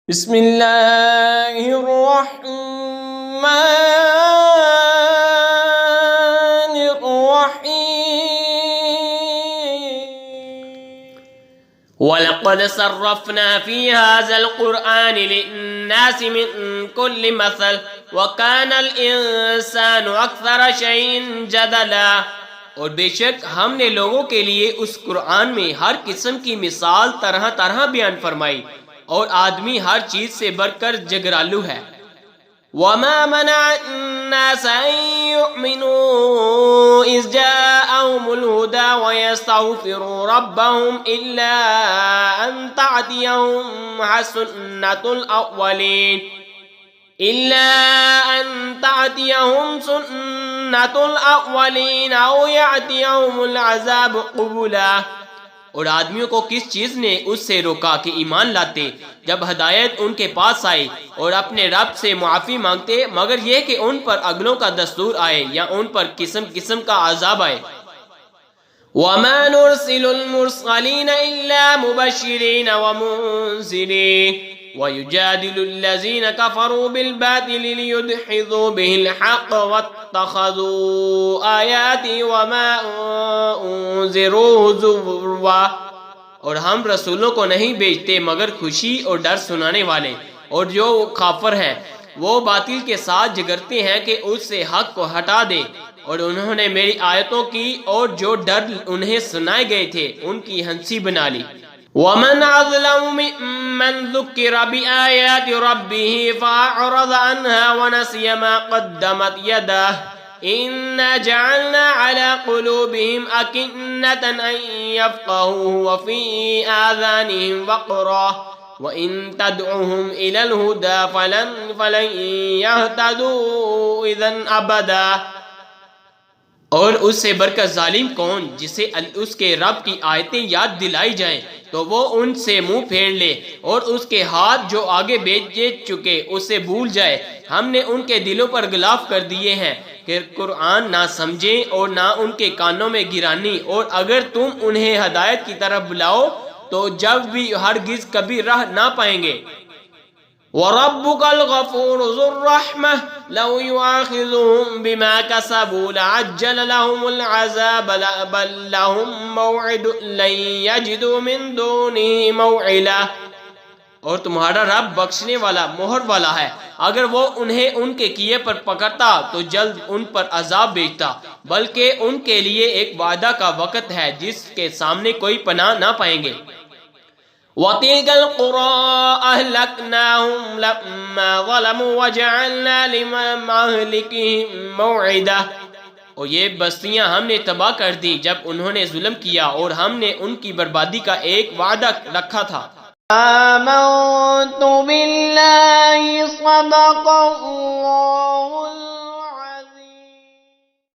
بسم اللہ الرحمن الرحیم وَلَقَدْ صَرَّفْنَا فِي هَذَا الْقُرْآنِ لِلنَّاسِ مِنْ كُلِّ مَثَلٍ وَكَانَ الْإِنسَانُ أَكْثَرَ شَيْءٍ جَدَلًا۔ اور بے شک ہم نے لوگوں کے لیے اس قرآن میں ہر قسم کی مثال طرح طرح بیان فرمائی، اور آدمی ہر چیز سے بڑھ کر جگرالو ہے۔ وَمَا مَنَعَ النَّاسَ أَن يُؤْمِنُوا إِذْ جَاءَهُمُ الْهُدَى وَيَسْتَغْفِرُوا رَبَّهُمْ إِلَّا أَن تَأْتِيَهُمْ سُنَّةُ الْأَوَّلِينَ أَوْ يَأْتِيَهُمُ الْعَذَابُ قُبُلًا۔ اور آدمیوں کو کس چیز نے اس سے روکا کہ ایمان لاتے جب ہدایت ان کے پاس آئی اور اپنے رب سے معافی مانگتے، مگر یہ کہ ان پر اگلوں کا دستور آئے یا ان پر قسم قسم کا عذاب آئے۔ وَمَا نُرْسِلُ الْمُرْسَلِينَ إِلَّا مُبَشِّرِينَ وَمُنذِرِينَ وَيُجَادِلُ الَّذِينَ كَفَرُوا بِالْبَاطِلِ لِيُدْحِضُوا بِهِ الْحَقَّ وَاتَّخَذُوا آيَاتِي وَمَا أُنذِرُوا هُزُوًا۔ اور ہم رسولوں کو نہیں بھیجتے مگر خوشی اور ڈر سنانے والے، اور جو کافر ہیں وہ باطل کے ساتھ جگرتے ہیں کہ اس سے حق کو ہٹا دے، اور انہوں نے میری آیتوں کی اور جو ڈر انہیں سنائے گئے تھے ان کی ہنسی بنا لی۔ وَمَنْ أَظْلَمُ مِمَّنْ ذُكِّرَ بِآيَاتِ رَبِّهِ فَأَعْرَضَ عَنْهَا وَنَسِيَ مَا قَدَّمَتْ يَدَاهُ إِنَّا جَعَلْنَا عَلَى قُلُوبِهِمْ أَكِنَّةً أَن يَفْقَهُوهُ وَفِي آذَانِهِمْ وَقْرًا وَإِن تَدْعُهُمْ إِلَى الْهُدَى فَلَن يَهْتَدُوا إِذًا أَبَدًا۔ اور اس سے بڑھ کر ظالم کون جسے اس کے رب کی آیتیں یاد دلائی جائیں تو وہ ان سے منہ پھیر لے، اور اس کے ہاتھ جو آگے بھیج چکے اسے بھول جائے۔ ہم نے ان کے دلوں پر غلاف کر دیے ہیں کہ قرآن نہ سمجھیں اور نہ ان کے کانوں میں گرانی، اور اگر تم انہیں ہدایت کی طرف بلاؤ تو جب بھی ہرگز کبھی راہ نہ پائیں گے۔ وَرَبُّكَ الْغَفُورُ ذُو الرَّحْمَةِ لَوْ يُؤَاخِذُهُم بِمَا كَسَبُوا لَعَجَّلَ لَهُمُ الْعَذَابَ بَل لَّهُم مَّوْعِدٌ لَّن يَجِدُوا مِن دُونِهِ مَوْعِلًا۔ اور تمہارا رب بخشنے والا مہر والا ہے، اگر وہ انہیں ان کے کیے پر پکڑتا تو جلد ان پر عذاب بھیجتا، بلکہ ان کے لیے ایک وعدہ کا وقت ہے جس کے سامنے کوئی پناہ نہ پائیں گے۔ وَتِلْكَ الْقُرَىٰ أَهْلَكْنَاهُمْ لَمَّا ظَلَمُوا وَجَعَلْنَا لِمَهْلِكِهِم مَّوْعِدًا۔ اور یہ بستیاں ہم نے تباہ کر دی جب انہوں نے ظلم کیا، اور ہم نے ان کی بربادی کا ایک وعدہ رکھا تھا۔ آمنت باللہ صدق